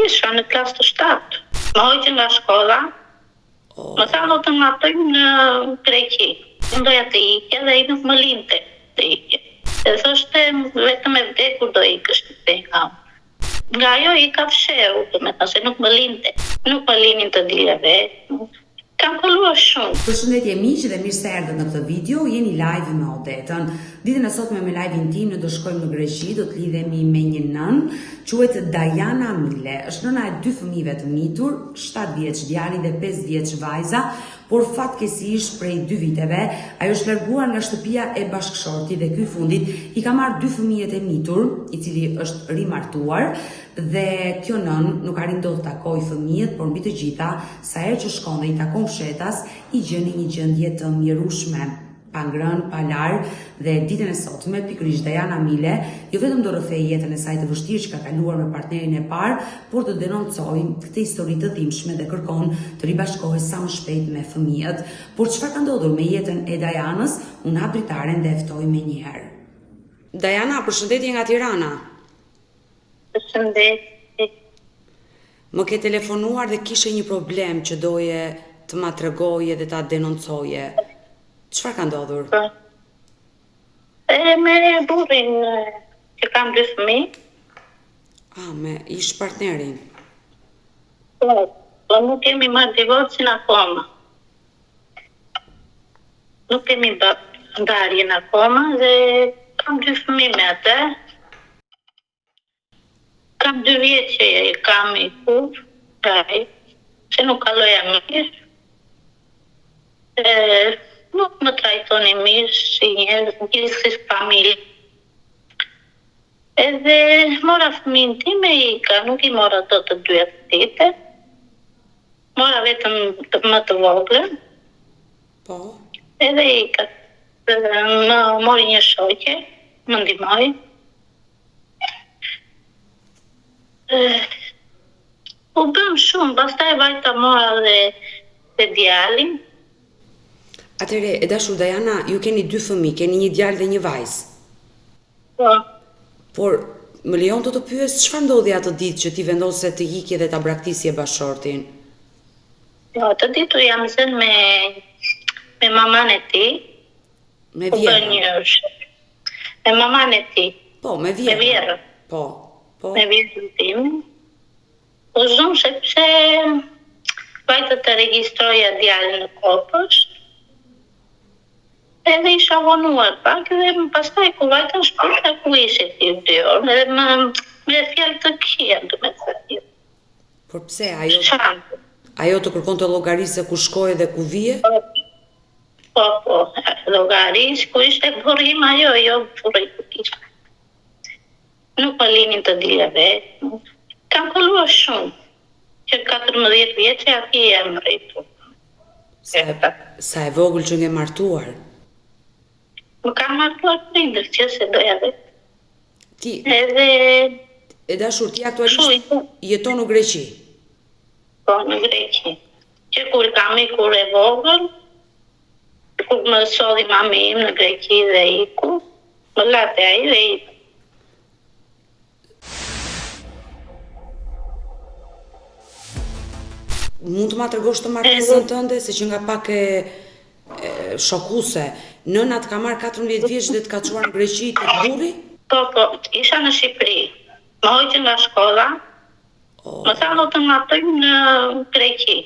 Isha në klasë të 7. Më hoqën nga shkolla, më thanë do të më apëjmë në Greqi. Unë doja të ikja dhe ai nuk më linte të ikja. E thoshte vetëm e vdekur do ikësh nga unë. Nga ajo i ka fsheu, se nuk më linte. Nuk më linin të dilja vetë. Kam kaluar shumë. Përshëndetje miq dhe mirë se erdhët në këtë video. Jeni live me Odetën. Ditën e sotme me live-in tim ne do shkojmë në Greqi, do të lidhemi me një nën, quhet Dajana Amile. Është nëna e 2 fëmijëve të mitur, 7 vjeç djali dhe 5 vjeç vajza, por fatkeqësisht prej 2 viteve ajo është larguar nga shtëpia e bashkëshortit dhe ky fundit i ka marrë 2 fëmijët e mitur, i cili është rimartuar. Dhe kjo nën nuk arrin dot të takoj fëmijët, por mbi të gjitha, sa herë që shkon dhe i takon fshetas, i gjeni një gjendje të mjerueshme, pa ngrënë, pa lar, dhe ditën e sotme pikërisht Dajana Amile jo vetëm do rrëfej jetën e saj të vështirë që ka kaluar me partnerin e parë, por të denoncojë këtë histori të dhimbshme dhe kërkon të ribashkohet sa më shpejt me fëmijët. Por çfarë ka ndodhur me jetën e Dajanës, unë hap dritaren dhe e ftoj me njëherë. Dajana, përshëndetje nga Tirana. Përshëndetje. Më ke telefonuar dhe kishe një problem që doje të ma tregoje dhe ta denoncoje. Çfarë ka ndodhur? Me burrin që kam 2 fëmijë. Me ish partnerin. Po nuk kemi marrë divorcin akoma. Nuk kemi ndarjen akoma dhe kam 2 fëmijë me atë. Kam 2 vjeç që e kam i kur, se nuk kaloja mirë. Nuk më trajtoni mirë si njerëz, gjithsesi familje. Edhe mora fëmijën tim e ika, nuk i mora ato të 2 ditë. Mora vetëm më të vogël. Po. Edhe ika. Më mori një shoqe, më ndihmoi. U bëm shumë, pastaj vajta mora dhe djalin. Atëre, e dashur Dajana, ju keni 2 fëmijë, keni një djalë dhe një vajzë. Po. Por më lejon të pyes çfarë ndodhi atë ditë që ti vendose të ikje dhe ta braktisje bashortin? Jo, atë ditë jam zënë me maman e tij. Me vjerën. Me maman e tij. Po, me vjerën. Me vjerën. Po. Me vjerën tim. U zhum sepse vajta të regjistrojë djalin në Kopës. Edhe isha vonuar pak dhe pastaj ku vajta shpurta ku ishe ti 2 orë dhe me fjalë të këqija, domethënë. Por pse ajo të kërkonte llogari se ku shkoi dhe ku vije? Po, llogaris ku ishte burrim ajo, jo burri ku ishte. Nuk më linin të dilja vetë. Kam kaluar shumë. Që 14 vjeç aty jam rritur. Sa e vogël që nge martuar? Më kam martuar prindër që se doja vetë. Ti? Edhe... E dashur, ti aktualisht jeton në Greqi? Po, në Greqi. Që kur kam ikur e vogël, kur më sodhi mami im në Greqi dhe iku, më late ai dhe iku. Mund të ma tregosh të martesën tënde, se që nga pak e shokuse, nëna të ka marrë 14 vjeç dhe të ka çuar në Greqi tek burri? Po, isha në Shqipëri. Më hoqën nga shkolla. Më thanë do të më apëjmë në Greqi.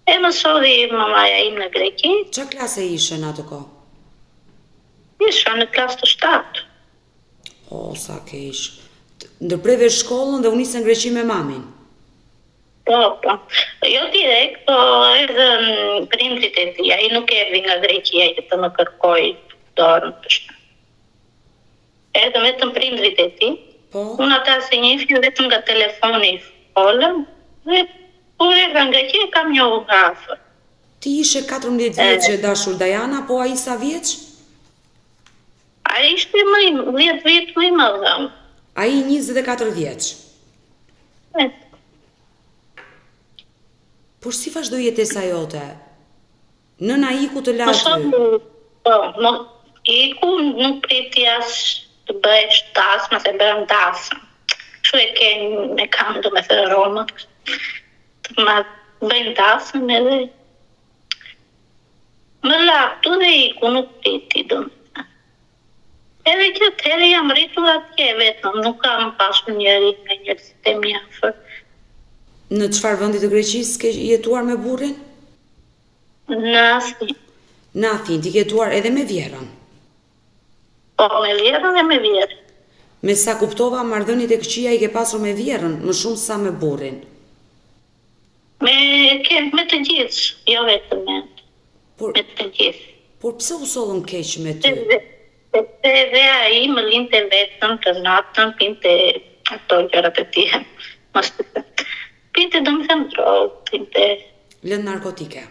E më sodhi mamaja im në Greqi. Çfarë klase ishe në atë kohë? Isha në klasë të 7. Sa keq. Ndërpreve shkollën dhe u nisë në Greqi me mamin? Po. Jo direkt, po edhe prindrit e tij. Ai nuk erdhi nga Greqia që të më kërkojë dorën. Edhe vetëm prindrit e tij. Po. Unë ata se njefin vetëm nga telefoni folëm dhe kur erdha nga Greqia kam njohur nga afër. Ti ishe 14 vjeç e dashur Dajana, po ai sa vjeç? Ai ishte 10 vjet më i madh. Ai 24 vjeç. Por si vazhdoi jetesa jote? Nëna iku të la ty? Po, iku nuk priti as të bëhesh tasë, se bërëm tasën. Kështu e me kam do me thë Romët, të ma bëjnë dasën edhe më laktu dhe iku nuk ti do me thë. Edhe që të herë jam rritur atje vetëm, nuk kam pasur njëri nga njerëzit e mi afër. Në çfarë vendi të Greqisë ke jetuar me burrin? Në Athinë. Në Athinë, ti ke jetuar edhe me Vjerën? Po, me Vjerën dhe me Vjerën. Me sa kuptova, marrëdhëniet e këqija i ke pasur me Vjerën, më shumë sa me burrin. Me të gjithë, jo vetëm me të gjithë. Por pse u sollën keq me ty? Sepse edhe ai më linte vetëm të natën, pinte ato gjërat e tij. Mos të them. Pinte domethënë drogë, pinte Lëndë narkotike.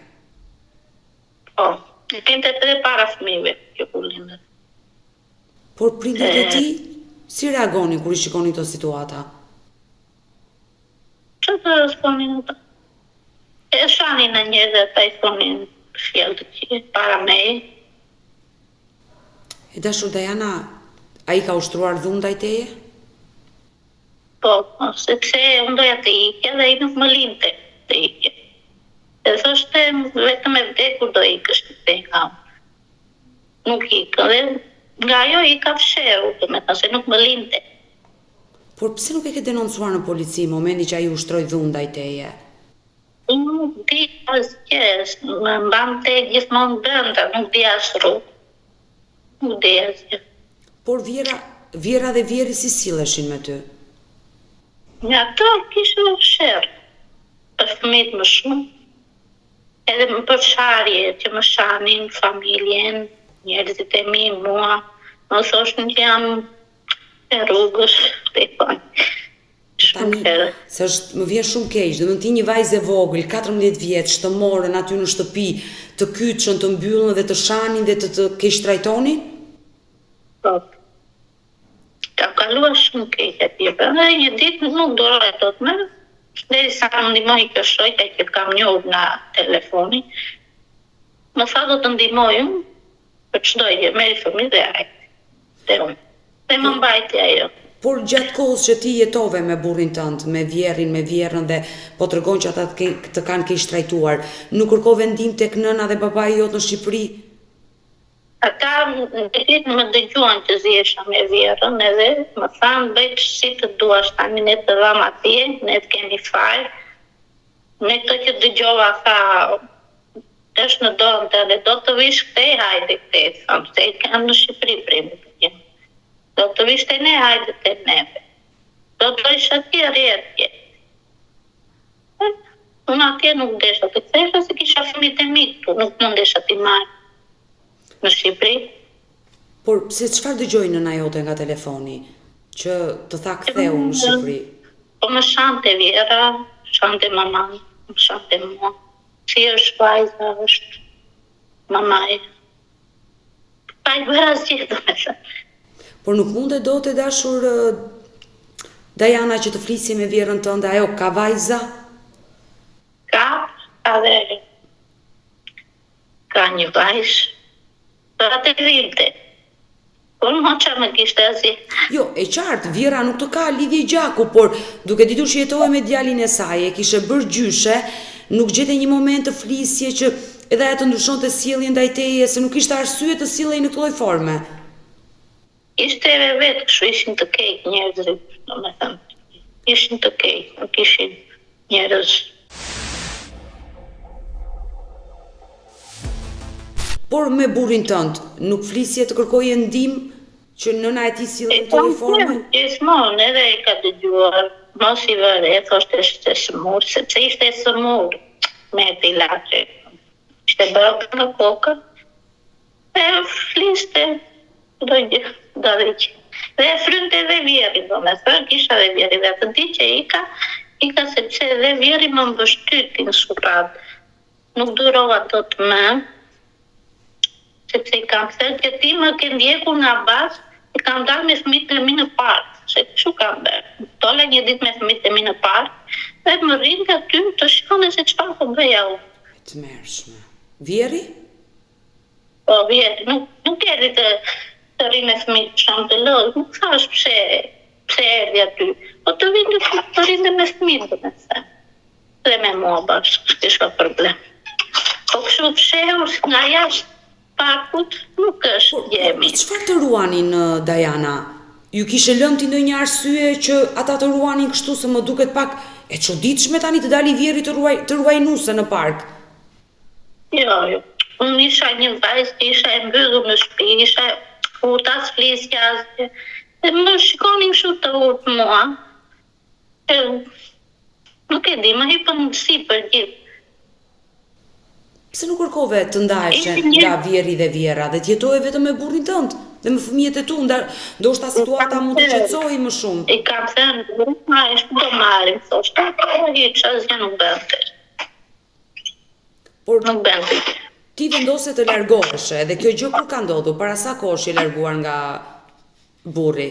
Po, pinte edhe para fëmijëve që u lindën. Por prindërit e tij si reagonin kur i shikonin këto situata? Çfarë të responin ata? E shanin në njerëz dhe ata i thonin fjalë të tjera para meje. E dashur Dajana, ai ka ushtruar dhunë ndaj teje? Po, sepse unë doja të ikja dhe ai nuk më linte të ikja. E thoshte vetëm e vdekur do ikësh te nga unë. Nuk ikë dhe nga ajo ika fshehur, domethënë se nuk më linte. Por pse nuk e ke denoncuar në polici momentin që ai ushtroi dhunë ndaj teje? Unë nuk di asgjë, më mbante gjithmonë brenda, nuk di as rrugë. Nuk di asgjë. Por Vjera dhe Vjeri si silleshin me ty? Nga ato kisha sherr për fëmijët më shumë, edhe më për sharje që më shanin familjen, njerëzit e mi, mua, më thoshin që jam e rrugës, të i thonë. Tani, se më vjen shumë keq, do të ti një vajzë e vogël, 14 vjeç, të morën aty në shtëpi, të kyçën, të mbyllën dhe të shanin dhe të keq trajtonin? Po. Ka kaluar shumë keq atje, dhe një ditë nuk duroj dot më, derisa më ndihmoi kjo shoqja që kam njohur nga telefoni. Më tha do të ndihmoj unë për çdo gjë, merri fëmijë dhe hajde. Dhe unë. Dhe më mbajti ajo. Por gjatë kohës që ti jetove me burrin tënd, me Vjerin, me Vjerën dhe po tregon që ata të kanë keq trajtuar, nuk kërkove ndihmë tek nëna dhe babai jot në Shqipëri? Ata më dëgjuan që zihesha me Vjerën edhe më thanë bëj si të duash tani, ne të dham atje, ne të kemi faj. Me këto që dëgjova tha, është në dorë të dhe do të vish këtej, hajde këtej, thamë, se i kam në Shqipëri primë të gjenë. Do të vish të ne, hajde të neve. Do të isha atje rjetje. Unë atje nuk desha të kthesha se kisha fëmijët e mi këtu, nuk mundesha t'i marrë në Shqipëri. Por pse çfarë dëgjoi nëna jote nga telefoni që të tha ktheu në Shqipëri? Po më shante Vjera, shante mama, më shante mua. Si është vajza, është mamaj. Pa i bëra asgjë, domethënë. Por nuk mundet do të dashur Dajana që të flisi me Vjerën tënde, ajo ka vajza? Ka, edhe ka një vajzë. Për atë rrinte. Por më qa më kishte asgjë. Jo, e qartë, Vjera nuk të ka lidhje gjaku, por duke ditur që jetoi me djalin e saj, e kishe bërë gjyshe, nuk gjete një moment të flisje që edhe ajo të ndryshonte sjelljen ndaj teje, se nuk ishte arsye të sillej në këtë lloj forme. Ishte e vetë, kështu ishin të keq njerëzit, domethënë. Ishin të keq, nuk ishin njerëz. Por me burrin tënd, nuk flisje të kërkoje ndihmë që nëna e tij sillej në këtë lloj forme? Gjithmonë edhe e ka dëgjuar, mos i vëre, thoshte është smur, sepse ishte smur me të ilaçe. Ishte bërë në kokë, e fliste, do gjë. Dhe e frynte dhe Vjerin, domethënë, kisha dhe Vjerin, dhe të di që ika sepse dhe Vjeri më mbështyti në Shkurat. Nuk durova dot më, sepse i kam thënë që ti më ke ndjekur nga bazë, i kam dalë me fëmijët e mi në park, se kështu kam bërë. Dole një ditë me fëmijët e mi në park, dhe më rrinte aty të shikone se çfarë po bëja unë. Të mërshme. Vjeri? Po, Vjeri, nuk erdhi të rri me fëmijët shumë të lodhë, nuk thash pse erdhi aty. Po të vindë të rinde me fëmijë me se. Dhe me mua bashkë, s'kisha problem. Po kështu fshehur nga jashtë parkut nuk është gjemi. Çfarë të ruanin Diana? Ju kishe lënë ti ndonjë arsye që ata të ruanin kështu, se më duket pak e çuditshme tani të dali vjerri të ruaj nuse në park? Jo. Unë isha një vajzë që isha e mbyllur në shtëpi, isha urtë as flisja asgjë. Dhe më shikonin kështu të urtë mua. Nuk e di, më hipën sipër gjithë. Pse nuk kërkove të ndaheshe nga vjerri dhe vjera dhe të jetoje vetëm me burrin tënd dhe me fëmijët e tu, ndoshta situata mund të qetësojë më shumë. I kam thënë, do marrim, thoshta, hiç asgjë nuk bënte. Por Nuk bënte. ti vendose të largoheshe dhe kjo gjë kur ka ndodhur, para sa kohësh je larguar nga burri?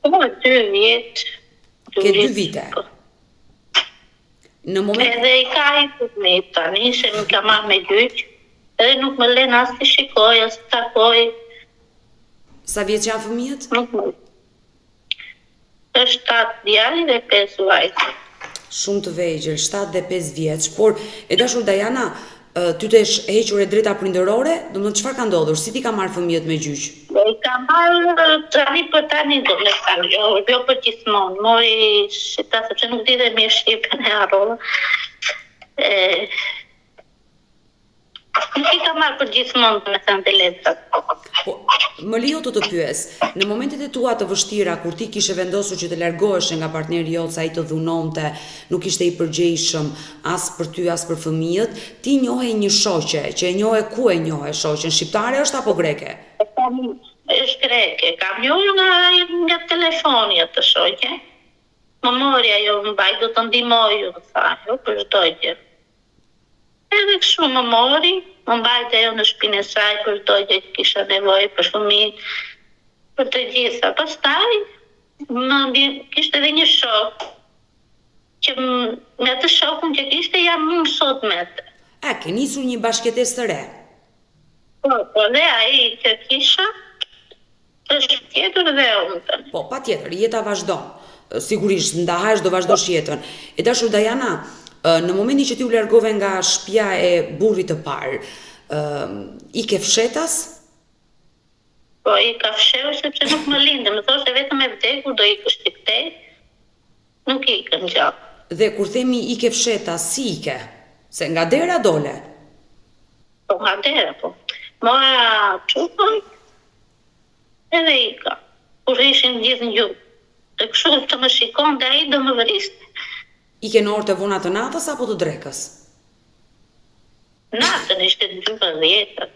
Po, 2 vjet. Ke 2 vite. Në moment Edhe i ka i me tani, se më ka marrë me gjyq, edhe nuk më len as të shikoj, as të takoj, sa vjeç janë fëmijët? nuk më. Është 7 djalë dhe 5 vajzë. Shumë të vegjël, 7 dhe 5 vjeç, por e dashur Diana, ty të hequr e drejta prindërore, domethënë çfarë ka ndodhur? Si ti ka marrë fëmijët me gjyq? Dhe i ka marrë tani për tani, do me tani, jo për gjithmonë, mori shqita, sepse nuk di dhe mirë shqipen e harrova. Nuk i ka marrë për gjithmonë, do me thënë të letrat. Po, më lejo të pyes, në momentet e tua të vështira, kur ti kishe vendosur që të largoheshe nga partneri jot, sa ai të dhunonte, nuk ishte i përgjegjshëm as për ty as për fëmijët, ti njohej një shoqe, që e njohe ku e njohe shoqen, shqiptare është apo greke? Është greke, kam njohur nga telefoni atë shoqe. Më mori ajo, më baj, do të ndihmoj, më tha, jo për çdo gjë. Edhe kështu më mori, më mbajt ajo në shtëpinë e saj për çdo gjë që kisha nevojë, për fëmijët, për të gjitha. Pastaj kishte edhe një shok, që me atë shokun që kishte jam unë sot me të. Ke nisur një bashkëtesë të re. Po dhe ai që kisha, është tjetër dhe unë tani. Po, patjetër, jeta vazhdon. Sigurisht, ndahesh do vazhdosh jetën. E dashur Diana, në momentin që ti u largove nga shtëpia e burrit të parë, i ke fshetas? Po, i ka fshehur sepse nuk më lindë. Më thoshte vetëm e vdekur do ikësh ti këtej. Nuk ikëm gjallë. Dhe kur themi i ke fshetas, si ike? Se nga dera dole? Po, nga dera, po. Mora çupën edhe ika. Kur ishin gjithë në gjumë. Dhe kështu të më shikon dhe ai do më vriste. I ke në orë të vona të natës apo të drekës? Natën ishte 12.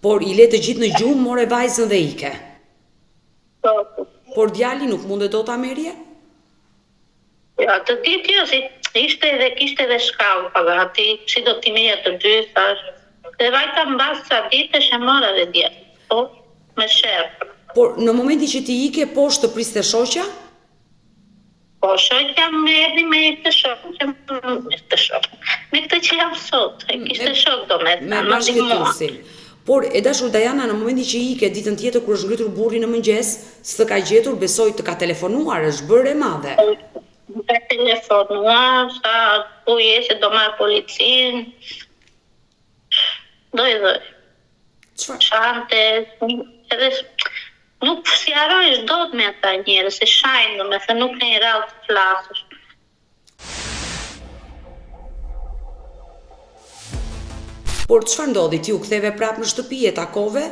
Por i le të gjithë në gjumë, more vajzën dhe ike. Po, Por djali nuk mundet do ta merrje? ja, të ditë jo, si kishte edhe shkallë pagati, si do t'i merja të dy, thash. Dhe vajta mbas sa ditësh e mora dhe djetë. Po, me shërë. Por në momentin që ti ike, poshtë të priste shoqja? Po, shoqja me erdhi me këtë shok, me këtë që jam sot, e kishte shok do me Me bashkëtuesin. Por e dashur Diana, në momentin që ike ditën tjetër kur është ngritur burri në mëngjes, s'të ka gjetur, besoj të ka telefonuar, është bërë e madhe. Ka telefonuar, sa ku jeshe do marrë policin, doj. Çfarë? Shante, edhe nuk si harrojsh dot me ata njerëz, se shajnë, do me thënë nuk ke një radhë të flasësh. Por çfarë ndodhi? Ti u ktheve prapë në shtëpi, e takove?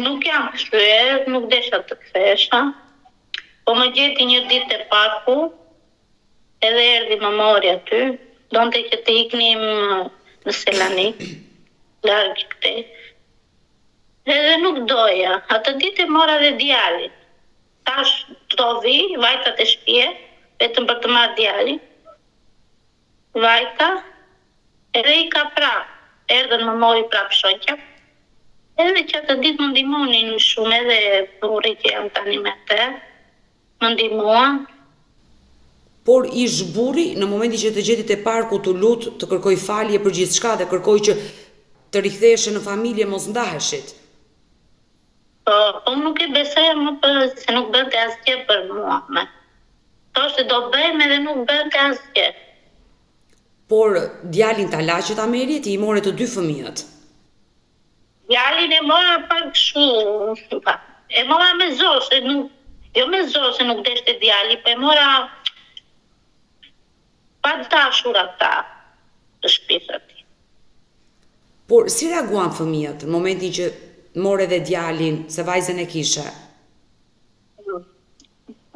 Nuk jam kthyer, nuk desha të kthesha. Po më gjeti një ditë e parku, edhe erdhi më mori aty, donte që të iknim në Selanik, larg këtej. Edhe nuk doja, atë ditë e mora dhe djalin. Tash do vi, vajta të shtëpie, vetëm për të marrë djalin. Vajta, edhe i ka prapë, erdhen më mori prapë shoqja. Edhe që atë ditë më ndihmonin shumë, edhe burri që jam tani me te, më ndihmuan. Por ish burri në momentin që të gjeti te parku të lut, të kërkoj falje për gjithçka dhe kërkoj që të riktheheshe në familje, mos ndaheshit. Po nuk e besoja më se nuk bënte asgjë për mua. Thoshte do bëjmë edhe nuk bënte asgjë. Por djalin ta laqet Ameri, ti i more të 2 fëmijët. Djalin e mora pak kështu, e mora me zor, se nuk, jo me zor se nuk deshte djali, po e mora pa dashur ata të shtëpisë atij. Por si reaguan fëmijët në momentin që more dhe djalin, se vajzën e kishe?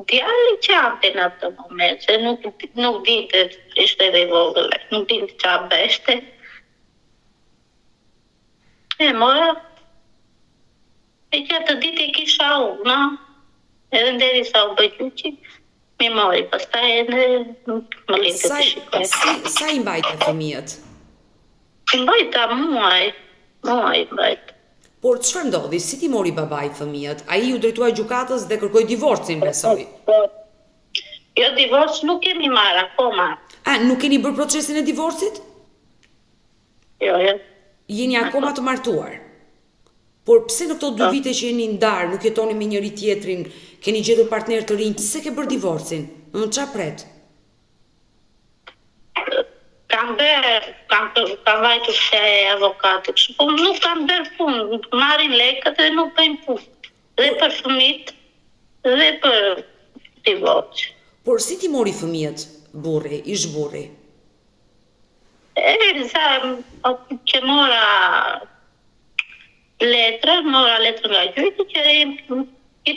Djali qante në atë moment, se nuk dinte, ishte edhe i vogël, nuk dinte çfarë beshte. E mora, e që atë ditë e kisha unë, edhe derisa u bë gjyqi, mi mori, pastaj edhe nuk më linte të shikoj. Sa i mbajte fëmijët? I mbajta muaj i mbajta. Por çfarë ndodhi? Si ti mori babai fëmijët? Ai u drejtua gjykatës dhe kërkoi divorcin, besoj. Jo, divorc nuk kemi marrë akoma. Nuk keni bërë procesin e divorcit? Jo. Jeni akoma të martuar. Por pse në këto 2 vite që jeni ndarë, nuk jetoni me njëri tjetrin, keni gjetur partner të rinj, pse ke bërë divorcin? Në çfarë pret? Kam vajtur se avokatit, po nuk kam bërë punë, marrin lekët dhe nuk bëjmë punë. Dhe për fëmijët, dhe për divorc. Por si ti mori fëmijët, burri, ish burri? Që mora letrën nga gjyqi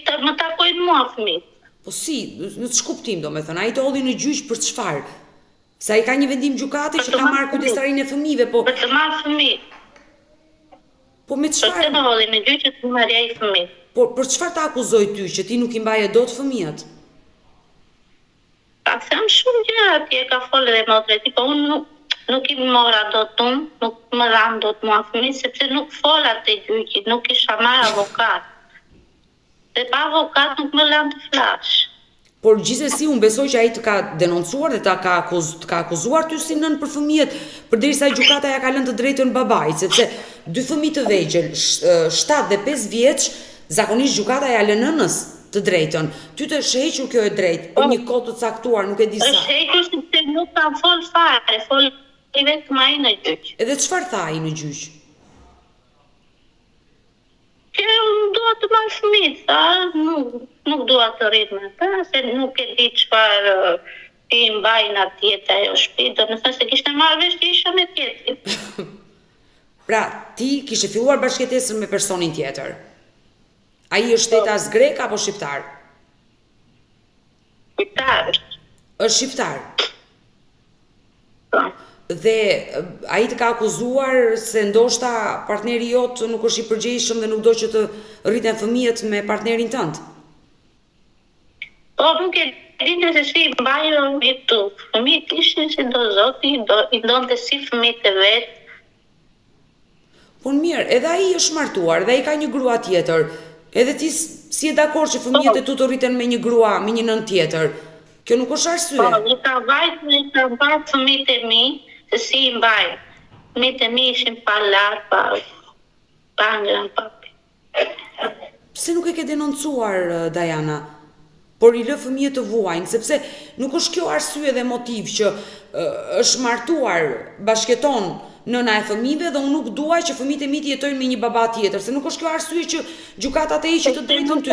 që më takojnë mua fëmijët. Po si, në ç'kuptim domethënë, ai të hodhi në gjyq për çfarë? Se ai ka një vendim gjykati që ka marrë kujdestarinë e fëmijëve, po për të marrë fëmijë. Po me çfarë? Për të hodhi në gjyq që të marrë ai fëmijë. Por për çfarë ta akuzoi ty që ti nuk i mbaje dot fëmijët? Ka thënë shumë gjëra atje, ka folë edhe më drejt, po unë nuk i mora dot unë, nuk më dhan dot mua fëmijë, sepse nuk fola te gjyqi, nuk isha marrë avokat. Dhe pa avokat nuk më lan të flash. Por gjithsesi unë besoj që ai të ka denoncuar dhe ka akuzuar ty si nën për fëmijët, përderisa gjykata ja ka lënë të drejtën babait, sepse 2 fëmijë të vegjël, 7 dhe 5 vjeç, zakonisht gjykata ja lën nënës të drejtën. Ty të është hequr kjo e drejtë, për një kohë të caktuar, nuk e di sa. Është hequr sepse nuk ka fol fare, fol vetëm ai në gjyq. Edhe çfarë tha ai në gjyq? Që unë dua të marrë fëmijë, nuk dua të rrit me ta, se nuk e di çfarë i mbajnë atje te ajo shtëpi, domethënë se kishte marrë vesh që isha me tjetrin. Pra, ti kishe filluar bashkëtesën me personin tjetër. Ai është shtetas grek apo shqiptar? Shqiptar. Është shqiptar. Po. Dhe ai të ka akuzuar se ndoshta partneri jot nuk është i përgjegjshëm dhe nuk do që të rriten fëmijët me partnerin tënd. Po nuk e dinte se si mbajnë këtu. Fëmijët ishin si do zoti, i donte si fëmijët e vet. Po mirë, edhe ai është martuar dhe ai ka një grua tjetër. Edhe ti si e dakord që fëmijët e tu të rriten me një grua, me një nën tjetër? Kjo nuk është arsye. Po, i ka vajt fëmijët e mi, se si i mbajnë. Fëmijët e mi ishin pa larë, pa ngrën papi. Pse nuk e ke denoncuar, Dajana? Por i lë fëmijët të vuajnë, sepse nuk është kjo arsye dhe motiv që është martuar, bashkëton nëna e fëmijëve dhe unë nuk duaj që fëmijët e mi të jetojnë me një baba tjetër, se nuk është kjo arsye që gjykata të heqë të drejtën ty.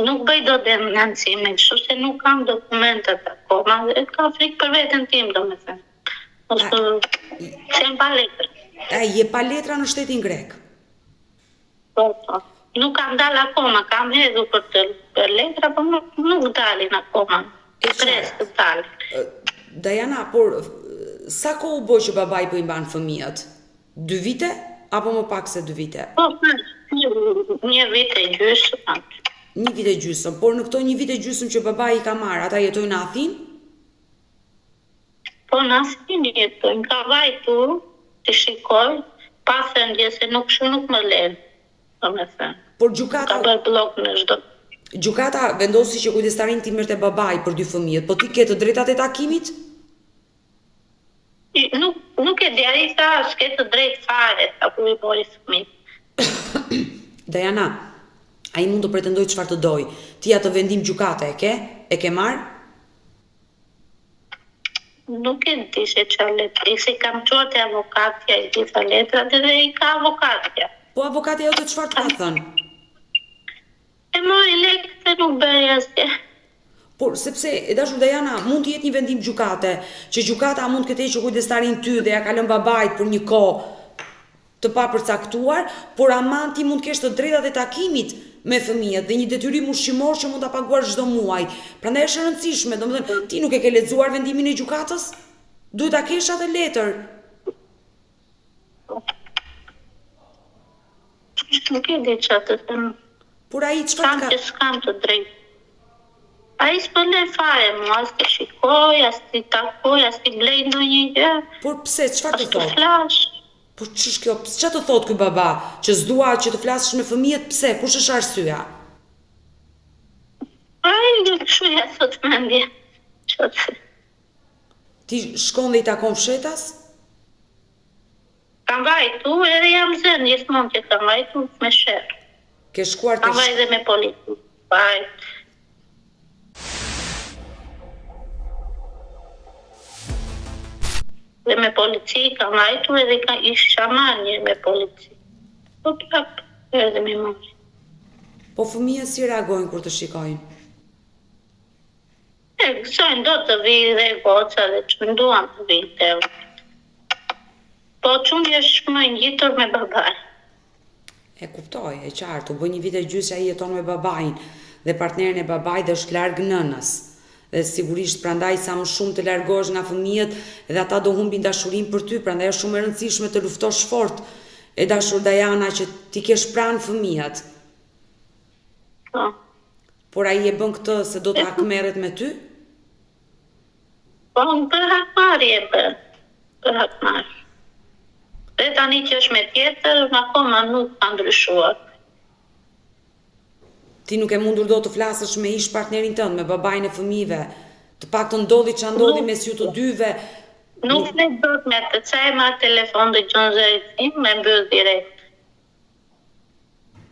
Nuk bëj do denuncime, kështu se nuk kam dokumentat akoma, dhe ka frikë për veten tim, domethënë. Sem pa letra. Je pa letra në shtetin grek? Po. Nuk kam dalë akoma, kam hedhur për letra, po nuk dalin akoma. Pres të dalin. Dajana, por sa kohë u bë që babai po i mban fëmijët? 2 vite apo më pak se 2 vite? Po, 1 vit e gjysmë. 1 vit e gjysmë, por në këto 1 vit e gjysmë që babai i ka marrë, ata jetojnë në Athinë? Po, në Athinë jetojnë, ka vajtur të shikoj, pa thëndje se nuk më lënë, domethënë. Por gjykata ka bërë blok në çdo. Gjykata vendosi që kujdestarin ti merrte babai për 2 fëmijët, po ti ke të drejtat e takimit? Nuk e di, ai tha s'ke të drejtë fare, apo i bori fëmijë. Diana, ai mund të pretendojë çfarë të doj. Ti atë vendim gjykate e ke? E ke marr? Nuk e di se çfarë letri, se kam çuar te avokatja i gjitha letrat edhe i ka avokatja. Po avokatja jote çfarë të ka thënë? E mori lekët e nuk bëri asgjë. Por sepse e dashur Diana, mund të jetë një vendim gjykate, që gjykata mund të ketë hequr kujdestarin ty dhe ja ka lënë babait për një kohë të papërcaktuar, por aman ti mund të kesh të drejtat e takimit me fëmijët dhe një detyrim ushqimor që mund ta paguash çdo muaj. Prandaj është e rëndësishme, domethënë ti nuk e ke lexuar vendimin e gjykatës? Duhet ta kesh atë letër. Nuk e di çfarë të them. Por ai çfarë Kam që s'kam të drejtë. Ai s'pële fare mua, as të shikoj, as të takoj, as të blej ndonjë gjë. Por pse, çfarë të As të thotë? flash. Po ç'është kjo? Çfarë të thotë ky baba? Që s'dua që të flasësh me fëmijët, pse? Kush është arsyeja? Ai kështu ja thot mendje. Çfarë? Ti shkon dhe i takon fshetas? Kam vajtu edhe jam zënë gjithmonë që kam vajtu me shef. Ke shkuar te Kam vajtë dhe me polici. Vajt. Dhe me polici kam vajtu edhe ka isha marrë me polici. Po prap edhe me mori. Po fëmijët si reagojnë kur të shikojnë? E gësojnë do të vi dhe goca dhe që nduan të vi të u. Po qënë është më ngjitur me babaj. E kuptoj, e qartë, u bë një vit e gjysë ai jeton me babain dhe partnerin e babait dhe është larg nënës. Dhe sigurisht prandaj sa më shumë të largohesh nga fëmijët dhe ata do humbin dashurinë për ty, prandaj është shumë e rëndësishme të luftosh fort. E dashur Diana që ti kesh pranë fëmijët. Po. Por ai e bën këtë se do të hakmerret me ty? Po për hakmarrje e bën. Për hakmarrje. Dhe tani që është me tjetër, akoma nuk ka ndryshuar. Ti nuk e mundur do të flasësh me ish partnerin tënd, me babain e fëmijëve. Të paktën ndodhi ç'a ndodhi mes ju të dyve. Nuk ne do të me të caj ma telefon dhe gjonë zërit tim, me mbyll direkt.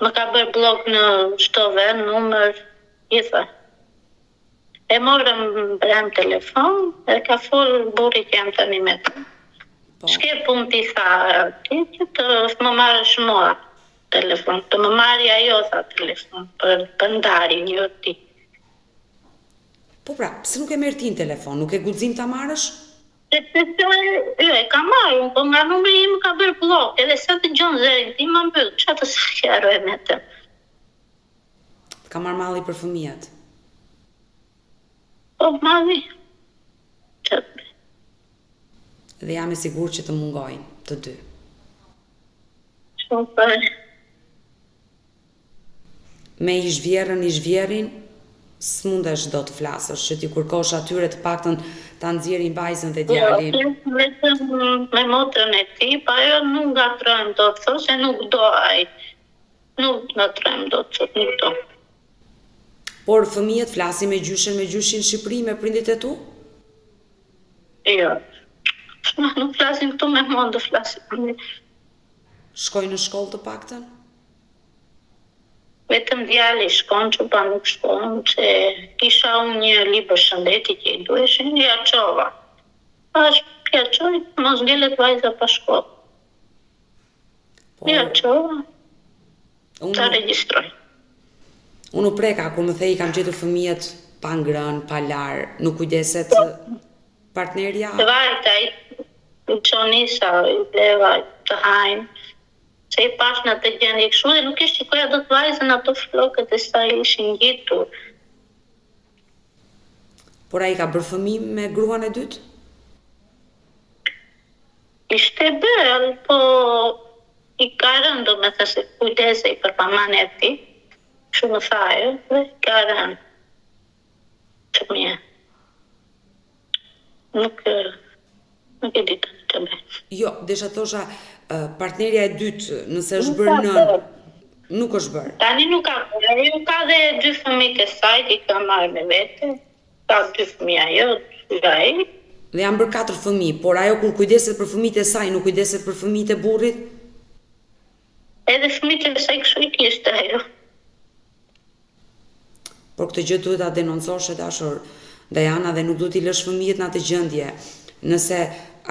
Më ka bërë blok në çdo vend, numër, gjitha. E morëm brem telefon, dhe ka folë burit jam tani me të. Po. Shke pun t'i tha, ti që të më marrësh mua telefon, të më marri ajo tha telefon, për ndarin jo ti. Po pra, pse nuk e merr ti në telefon? Nuk e guxim ta marrësh? E ka marrë, po nga numri im ka bërë blok, edhe sa të gjonë zërin tim më mbyll, që të sqaroj me të. Ka marrë malli për fëmijët. Po malli, që të bëj. Dhe jam e sigurt që të mungojnë të dy. Shumë për... Me ish-vjerin, s'mundesh do të flasësh, që ti kërkosh atyre të paktën ta nxjerrin vajzën dhe djalin. Vetëm me motrën e ti, pa jo nuk ngatrojmë do të thosë, se nuk do ai. Nuk ngatrojmë do të thosë, nuk do. Por fëmijët flasin me gjyshin në Shqipëri me prindit e tu? Jo. Nuk flasin këtu me mua, do flasin. Shkojnë në shkollë të paktën? Vetëm djali shkon që pa nuk shkon, që kisha unë një libër shëndeti që i duheshin, ja qova. Pash, ja qoj, mos ngelet vajza pa shkollë. Ja qova, ta registroj. Unë u preka, kur më thej kam gjetur fëmijët pa ngrën, pa lar, nuk kujdeset partnerja? Të vajta, i qonisa, i leva, të hajnë, se i pash në të gjendje kështu dhe nuk e shikoja do të vajzën ato flokët e sa ishin ngjitur. Por ai ka bërë fëmijë me gruan e dytë? Ishte bërë, po i ka rënë do me thënë se kujdesej për maman e ti, kështu më thajë, dhe i ka rënë. Që mje. Nuk e ditë të bëj. Jo, desha thosha, partnerja e dytë, nëse është bërë nën, nuk është bërë. Tani nuk ka bërë, ajo ka dhe 2 fëmijë të saj, i ka marrë me vete, ka 2 fëmijë ajo, 2 ai. Dhe janë bërë 4 fëmijë, por ajo kur kujdeset për fëmijët e saj, nuk kujdeset për fëmijët e burrit? Edhe fëmijët e saj kështu I kishte ajo. Por këtë gjë duhet ta denoncosh e dashur Diana dhe nuk duhet t'i lësh fëmijët në atë gjendje. Nëse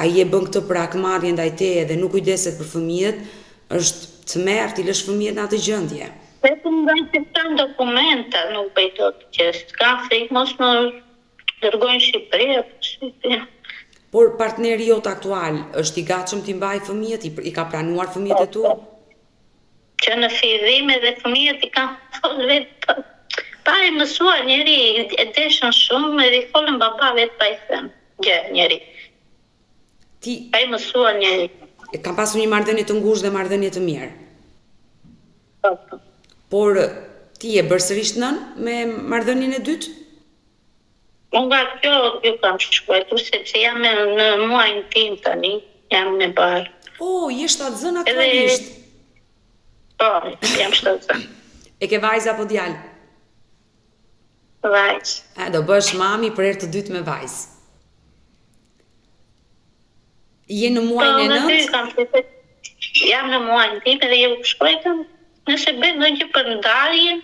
ai e bën këtë për akmarrje ndaj teje dhe nuk kujdeset për fëmijët, është të merr t'i lësh fëmijët në atë gjendje. Vetëm ndaj të kanë dokumenta, nuk bëj dot që s'ka frikë mos më dërgojnë në Shqipëri. Por partneri jot aktual është I gatshëm t'i mbajë fëmijët, I ka pranuar fëmijët e tu? Që në fillim edhe fëmijët I kanë folë vetë. Pa e mësua njeri, e deshën shumë, edhe I folën baba vetë pa I thënë. Gjë, njeri. Pa I mësua njeri. Kam pasur një marrëdhënie të ngushtë dhe marrëdhënie të mirë. Po. Por ti e bërë sërish nën me marrëdhënien e dytë? Unë nga kjo ju kam shkuetur, sepse jam në muajin tim tani, jam në barë. Je shtatzën aktualisht? Po, jam shtatzën. E ke vajzë apo djalë? Vajzë. Do bësh mami për herë të dytë me vajzë. Je në muajin e 9? Jam në muajin tim edhe ju shkuetëm, nëse bëj ndonjë për ndarje,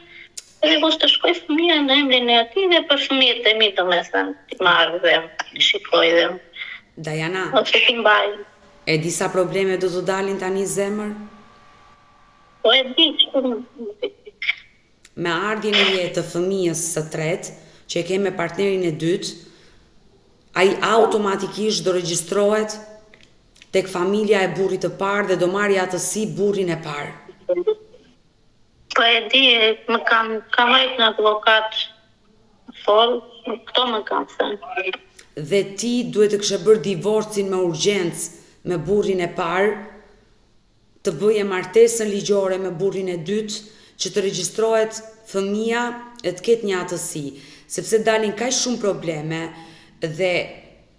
edhe mos të shkoj fëmija në emrin e atij dhe për fëmijët e mi domethënë, t'i marr dhe shikoj dhe. Diana. Ose t'i mbaj. E di sa probleme do të dalin tani zemër? Po e di që me ardhjen e jetë të fëmijës së tretë, që e ke me partnerin e dytë, ai automatikisht do regjistrohet tek familja e burrit të parë dhe do marrë atësi burrin e parë. Po e di, më kam marrë në avokat këto më kam thënë. Dhe ti duhet të kishe bërë divorcin me urgjencë me burrin e parë, të bëje martesën ligjore me burrin e dytë, që të regjistrohet fëmia e të ketë një atësi, sepse dalin kaq shumë probleme dhe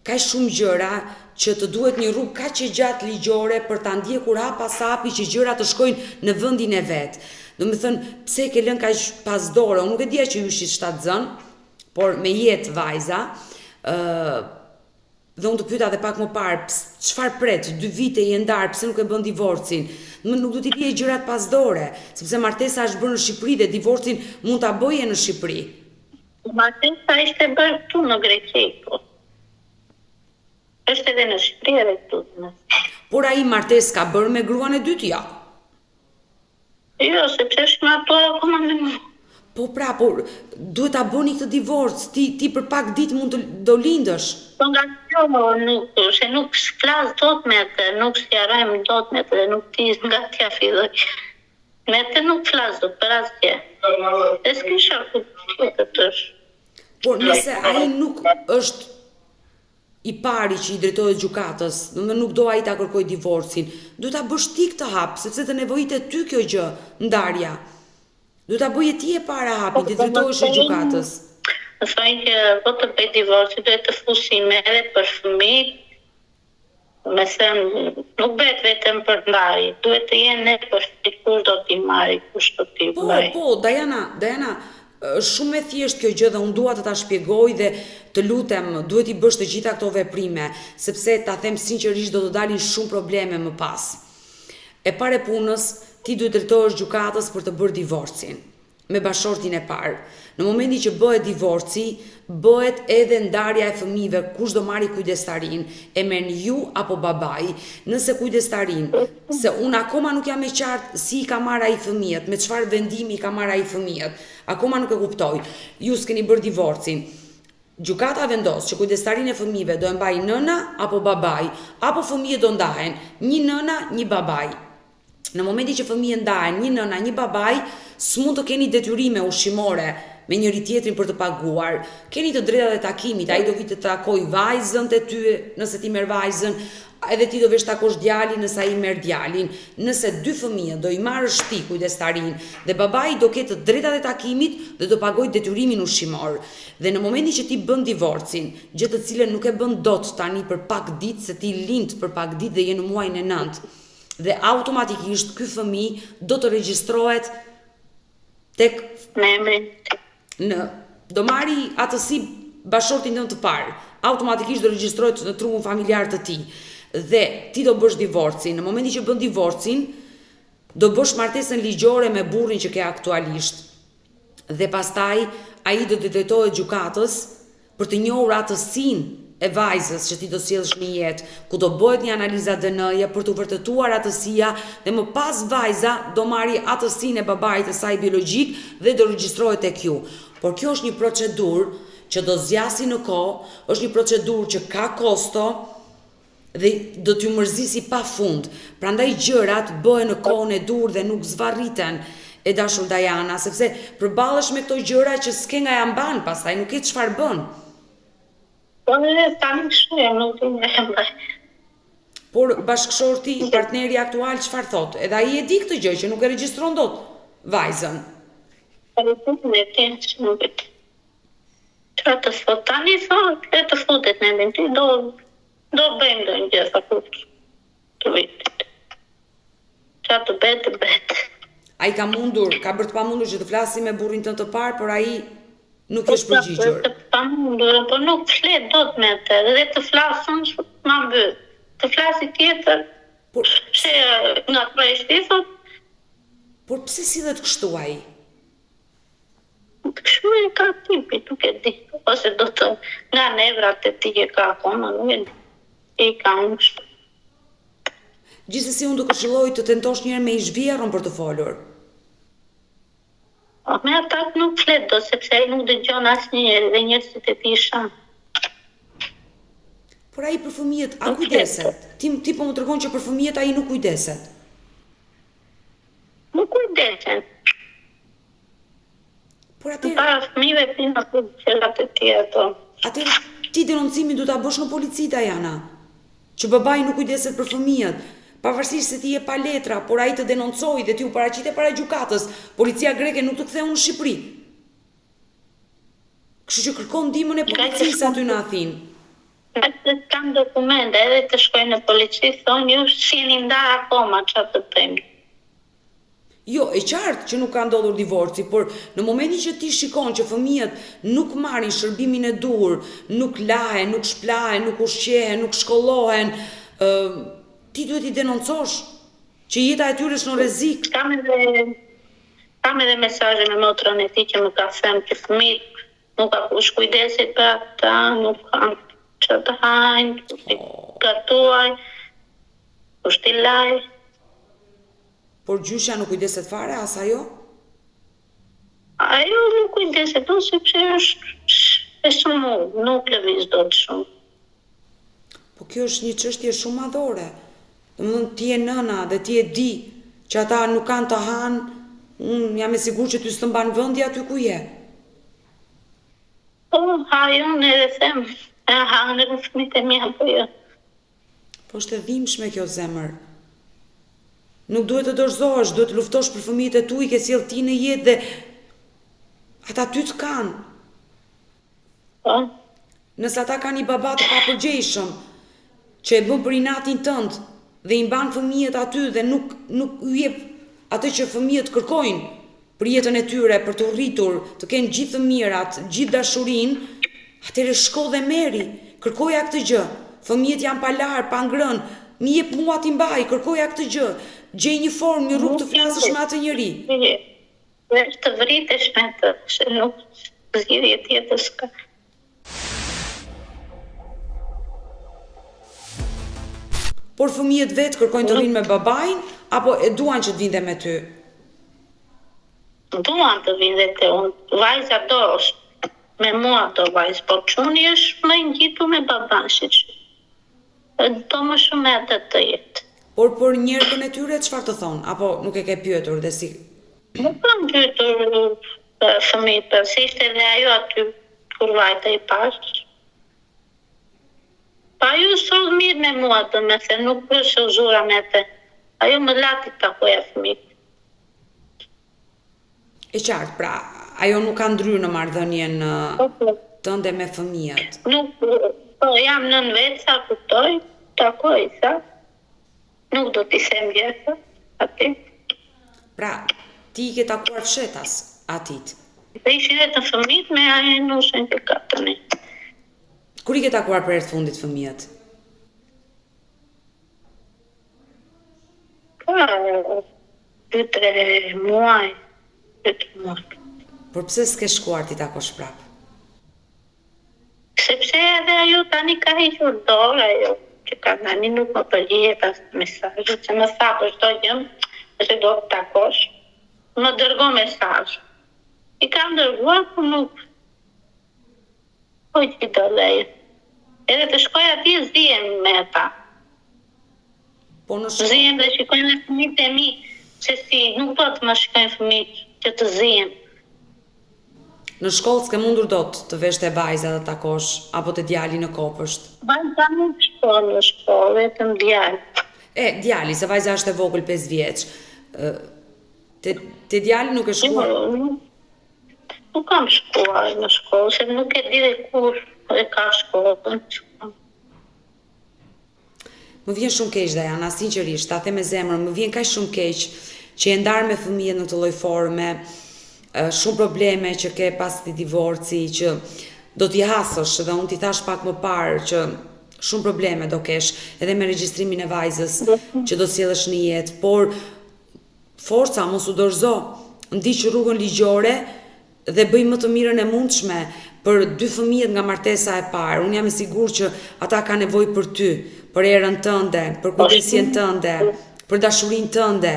kaq shumë gjëra që të duhet një rrugë kaq e gjatë ligjore për ta ndjekur hap pas hapi që gjërat të shkojnë në vendin e vet. Domethënë, pse e ke lënë kaq pas dore? Unë nuk e dija që ju ishit shtatzën, por me jetë vajza, dhe unë të pyeta edhe pak më parë, çfarë pret? 2 vite je ndarë, pse nuk e bën divorcin? Nuk do t'i bie gjërat pas dore, sepse martesa është bërë në Shqipëri dhe divorcin mund ta bëje në Shqipëri. Martesa ishte bërë këtu në Greqi, po. Është edhe në Shqipëri edhe këtu. Por ai martesë ka bërë me gruan e dytë, jo? Jo, sepse është martuar akoma me mua. Po pra, por duhet ta bëni këtë divorc, ti për pak ditë mund të do lindësh. Po nga kjo se nuk flas dot me atë, nuk sqarojmë dot me atë, nuk ti nga t'ja filloj. Me atë nuk flas dot për asgjë. E s'kisha këtë. Por nëse ai nuk është I pari që I drejtohet gjykatës, nuk do ai ta kërkoj divorcin, duhet ta bësh ti këtë hap, sepse të nevojitet ty kjo gjë, ndarja. Duhet ta bëje ti e para hapin, ti drejtohesh gjykatës. Më thonë që po të bëj divorci, duhet të fusim edhe për fëmijë. Me thënë, nuk bëhet vetëm për ndarje, duhet të jenë për kush do t'i marri, kush do t'i bëj. Po, Diana, është shumë e thjeshtë kjo gjë dhe unë dua të ta shpjegoj dhe të lutem, duhet I bësh të gjitha këto veprime, sepse ta them sinqerisht do të dalin shumë probleme më pas. E pare punës, ti duhet drejtohesh gjykatës për të bërë divorcin me bashortin e parë. Në momentin që bëhet divorci, bëhet edhe ndarja e fëmijëve, kush do marri kujdestarin, e merr ju apo babai. Nëse kujdestarin, se unë akoma nuk jam e qartë si I ka marrë ai fëmijët, me çfarë vendimi I ka marrë ai fëmijët. Akoma nuk e kuptoj. Ju s'keni bërë divorcin. Gjykata vendos që kujdestarin e fëmijëve do e mbajë nëna apo babai, apo fëmijët do ndahen, një nëna, një babai. Në momentin që fëmijët ndahen, një nëna, një babai, s'mund të keni detyrime ushqimore me njëri tjetrin për të paguar. Keni të drejtat e takimit, ai do vi të takoj vajzën te ty, nëse ti merr vajzën, edhe ti do vesh takosh djalin nëse ai merr djalin. Nëse 2 fëmijë do I marrësh ti kujdestarin dhe babai do ketë të drejtat e takimit dhe do pagoj detyrimin ushqimor. Dhe në momentin që ti bën divorcin, gjë të cilën nuk e bën dot tani për pak ditë, se ti lind për pak ditë dhe je në muajin e 9. Dhe automatikisht ky fëmijë do të regjistrohet tek do marri atësi bashortin tënd të parë. Automatikisht do regjistrohet në trupin familjar të tij. Dhe ti do bësh divorcin. Në momentin që bën divorcin, do bësh martesën ligjore me burrin që ke aktualisht. Dhe pastaj ai do të drejtohet gjykatës për të njohur atësinë e vajzës që ti do sjellësh në jetë, ku do bëhet një analiza DNA-je për të vërtetuar atësia dhe më pas vajza do marrë atësinë e babait të saj biologjik dhe do regjistrohet tek ju. Por kjo është një procedurë që do zgjasë në kohë, është një procedurë që ka kosto dhe do t'ju mërzisi pafund. Prandaj gjërat bëhen në kohën e dur dhe nuk zvarriten, e dashur Diana, sepse përballesh me këto gjëra që s'ke nga ja mban, pastaj nuk e çfarë bën. Po ne tani shumë nuk di më. Por bashkëshorti, partneri aktual çfarë thot? Edhe ai e di këtë gjë që nuk e regjistron dot vajzën. Ne kemi nuk e. Çfarë të thot tani thot, e të futet në mendje do bëjmë ndonjë gjë apo të vitit. Çfarë të bëhet të bëhet. Ai ka bërë të pamundur që të flasi me burrin tënd të parë, por ai nuk është përgjigjur. Po nuk flet dot me të, dhe të flasën ma bëj. Të flasi tjetër, që nga të prejshti, thot. Por pse sillet kështu ai? Kështu e ka tipi, nuk e di. Ose do të nga nevrat e ti e ka akoma, nuk e di. E ka unë kështu. Gjithsesi unë do këshilloj të tentosh njëherë me ish vjerrën për të folur. Me ata nuk flet do, sepse ai nuk dëgjon asnjëherë dhe njerëzit e tij shan. Por ai për fëmijët a kujdeset? Ti po më tregon që për fëmijët ai nuk kujdeset. Nuk kujdesen. Por atëherë Para fëmijëve pina për çelat e tjera to. Atëherë ti denoncimin do ta bësh në polici, Diana. Që babai nuk kujdeset për fëmijët. Pavarësisht se ti je pa letra, por ai të denoncoi dhe ti u paraqitet para gjykatës, policia greke nuk të ktheu në Shqipëri. Kështu që kërkon ndihmën e policisë aty në Athinë. Atë kam dokumente edhe të shkoj në polici, thonë ju shini nda akoma çfarë të bëjmë. Jo, e qartë që nuk ka ndodhur divorci, por në momentin që ti shikon që fëmijët nuk marrin shërbimin e dur, nuk lahen, nuk shplahen, nuk ushqehen, nuk shkollohen, ti duhet i denoncosh që jeta e tyre është në rrezik. Kam edhe mesazhe me motrën e tij që më ka thënë që fëmijët nuk ka kush kujdeset për ata, nuk kanë çfarë të hajnë, kush i gatuaj, kush t'i laj. Por gjyshja nuk kujdeset fare, as ajo? Ajo nuk kujdeset do, sepse është e sumur, nuk lëviz do të shumë. Po kjo është një çështje shumë madhore. Domethënë ti je nëna dhe ti e di që ata nuk kanë të hanë, unë jam e sigurt që ty s'të mban vendi aty ku je. Po, ajo në edhe them, e hanë në fëmijët e mia po jo. Po është e dhimbshme kjo zemër. Nuk duhet të dorëzohesh, duhet të luftosh për fëmijët e tu, i ke sjell ti në jetë dhe ata ty të kanë. Po. Nëse ata kanë një baba të papërgjeshëm, që e bën për inatin tënd dhe i mban fëmijët aty dhe nuk u jep atë që fëmijët kërkojnë për jetën e tyre, për të rritur, të kenë gjithë të mirat, gjithë dashurinë, atëherë shko dhe merri, kërkoja këtë gjë. Fëmijët janë pa lar, pa ngrënë, më jep mua ti mbaj, kërkoja këtë gjë. Gjej një formë, një rrugë të flasësh me atë njeri. Vetë të vritesh me të, se nuk zgjidhje tjetër s'ka. Por fëmijët vetë kërkojnë të vinë me babain, apo e duan që të vinde me ty? Duan të vinë dhe të unë. Vajza do është me mua do vajzë, por çuni është më ngjitur me baban, siç. Do më shumë me atë të jetë. Por për njerëzën e tyre çfarë të thon? Apo nuk e ke pyetur dhe si? Nuk kam pyetur fëmijët, se ishte edhe ajo aty kur vajta i pas. Pa ju sot mirë me mua të me se nuk është uzura me të. Ajo më lati takoja fëmijët. E qartë, pra, ajo nuk ka ndryrë në marrëdhënien tënde me fëmijët. Nuk, po jam nën vetë, sa kuptoj, takoj, sa. Nuk do t'i them gjë, aty. Pra, ti i ke takuar fshetas atit. Dhe ishin vetë në fëmijët me ajë nushën që ka të ne. Kur i ke takuar për herë të fundit fëmijët? 2-3 muaj. 2-3 muaj. Por pse s'ke shkuar ti takosh prap? Sepse edhe ajo tani ka hequr dorë, ajo që ka tani nuk më përgjihet as mesazhet që më tha për çdo gjë, se do të takosh. Më dërgon mesazh. I kam dërguar, por nuk. Po që do lejë. Edhe të shkoj atje zihem me ata. Po në shkollë, Zihem dhe shikojnë fëmijët e mi, se si nuk do të më shikojnë fëmijët që të zihem. në shkollë s'ke mundur dot të vesh te vajza dhe takosh apo te djali në kopësht. Vajza nuk shkon në shkollë, vetëm djalë. Djali, se vajza është e vogël 5 vjeç. Te djali nuk e shkuar? Nuk kam shkuar në shkollë, se nuk e di dhe kur e ka shkollën. Më vjen shumë keq Dajana, sinqerisht, ta them me zemrën, më vjen kaq shumë keq që e ndar me fëmijët në këtë lloj forme, shumë probleme që ke pas këtij divorci, që do t'i hasësh, dhe unë t'i thash pak më parë që shumë probleme do kesh edhe me regjistrimin e vajzës që do sjellësh në jetë, por forca mos u dorëzo, ndiq rrugën ligjore dhe bëj më të mirën e mundshme për 2 fëmijët nga martesa e parë. Unë jam e sigurt që ata kanë nevojë për ty, për erën tënde, për kujdesjen tënde, për dashurinë tënde.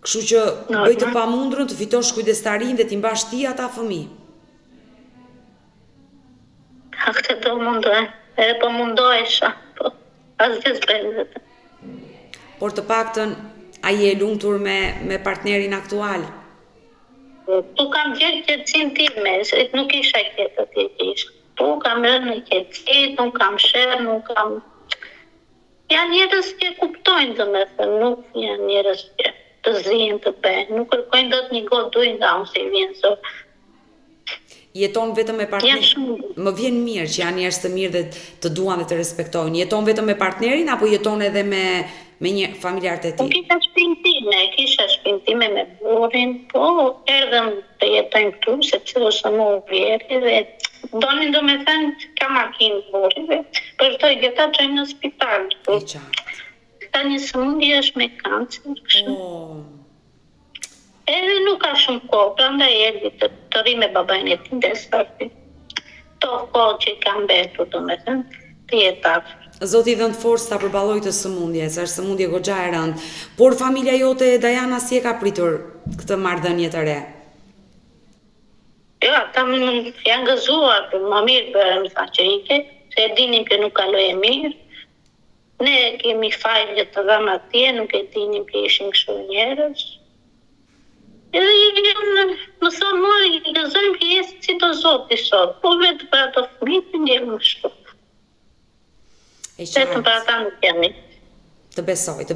Kështu që bëj të pamundurën të fitosh kujdestarinë dhe t'i mbash ti ata fëmijë. Këtë do mundoj, edhe po mundohesha, po asgjë s'bën vetë. Por të paktën a je e lumtur me partnerin aktual? Tu kam gjetë qetësinë time, se nuk isha qetë atje që isha. Tu kam rënë në qetësi, nuk kam shërë, nuk kam... Janë njerëz që kuptojnë, domethënë, nuk janë njerëz që të zihen të bëjnë, nuk kërkojnë dot një gotë duj nga unë se vjen sot. Jeton vetëm me partnerin? Më vjen mirë që janë njerëz të mirë dhe të duan dhe të respektojnë. Jeton vetëm me partnerin apo jeton edhe me një familjarët e tij? Kisha shpinë time me burrin, po erdhëm të jetojmë këtu, sepse është më vjeri dhe donin domethënë ka makinë burri, për çdo gjë ta çojmë në spital. E qartë. Ka një sëmundje është me kancer, kështu. Edhe nuk ka shumë kohë, prandaj erdhi të rri me babain e tij ndestarti. To kohë që ka mbetur, domethënë, të jetë afër. Zoti i dhënë forcë ta përballojë të sëmundjes, është sëmundje goxha e rëndë. Por familja jote Dajana si e ka pritur këtë marrëdhënie të re? Jo, ata janë gëzuar, më mirë bërë, më tha që ike, se e dinim që nuk kaloje mirë. Ne kemi fajlë të dhëmë atje, nuk e dinim që ishin kështu njerëz. Edhe më thonë mua, i gëzojmë që jesë si do zoti sot, po vetë për ato fëmijë ndjerë më shtu. Vetëm për ata nuk jemi. Të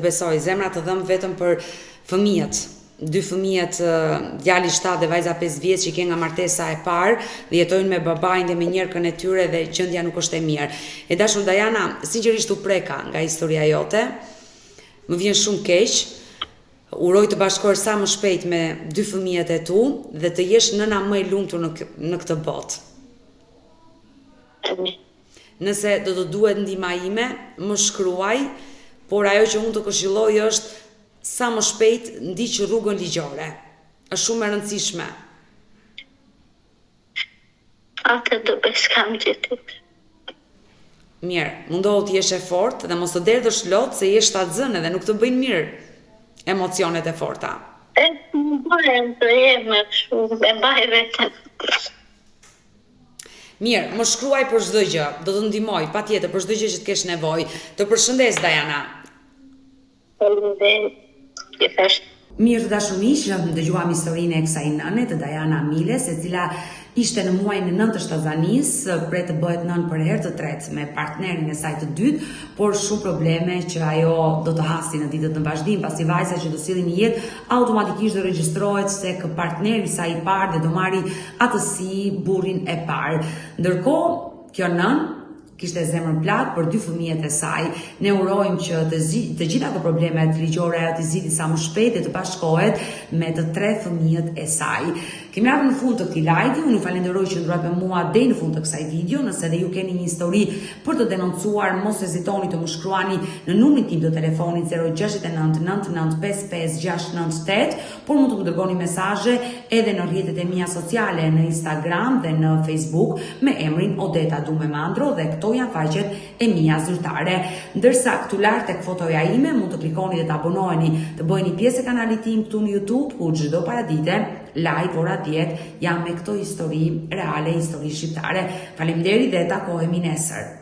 besoj, zemra të dhëmë vetëm për fëmijët. 2 fëmijët, djali 7 dhe vajza 5 vjeç që ke nga martesa e parë dhe jetojnë me babain dhe me njerëkën e tyre dhe gjendja nuk është e mirë. E dashur Dajana, sinqerisht u preka nga historia jote. Më vjen shumë keq. Uroj të bashkohesh sa më shpejt me 2 fëmijët e tu dhe të jesh nëna më e lumtur në këtë botë. Nëse do të duhet ndihma ime, më shkruaj, por ajo që unë të këshilloj është sa më shpejt ndiq rrugën ligjore. Është shumë e rëndësishme. Atë do bëj kam gjetit. Mirë, mundohu të jesh e fortë dhe mos të derdhësh lot se je shtatzënë dhe nuk të bëjnë mirë emocionet e forta. Bëhem të jem e mbaj vetën. Mirë, më shkruaj për çdo gjë, do të ndihmoj patjetër për çdo gjë që të kesh nevojë. Të përshëndes Dajana. Mirë të dashur miq, dëgjuam historinë e kësaj nëne të Dajana Miles, e cila ishte në muajin e 9 të shtazanisë, prej të bëhet nën për herë të tretë me partnerin e saj të dytë, por shumë probleme që ajo do të hasi në ditët në vazhdim, pasi vajza që do sillin në jetë automatikisht do regjistrohet se kë partneri i saj i parë dhe do marri atësi burrin e parë. Ndërkohë, kjo nën kishte zemrën plak për 2 fëmijët e saj. Ne urojmë që të gjitha këto problemet ligjore ajo të zgjidhë sa më shpejt dhe të bashkohet me të 3 fëmijët e saj. Kemi ardhur në fund të këtij live, unë ju falenderoj që ndrohet me mua deri në fund të kësaj video. Nëse edhe ju keni një histori për të denoncuar, mos hezitoni të më shkruani në numrin tim të telefonit 0699955698, por mund të më dërgoni mesazhe edhe në rrjetet e mia sociale, në Instagram dhe në Facebook me emrin Odeta Dume Mandro, dhe këto janë faqet e mia zyrtare. Ndërsa këtu lart tek fotoja ime mund të klikoni dhe të abonoheni, të bëheni pjesë e kanalit tim këtu në YouTube, ku çdo paradite live ora 10 jam me këto histori reale, histori shqiptare. Faleminderit dhe takohemi nesër.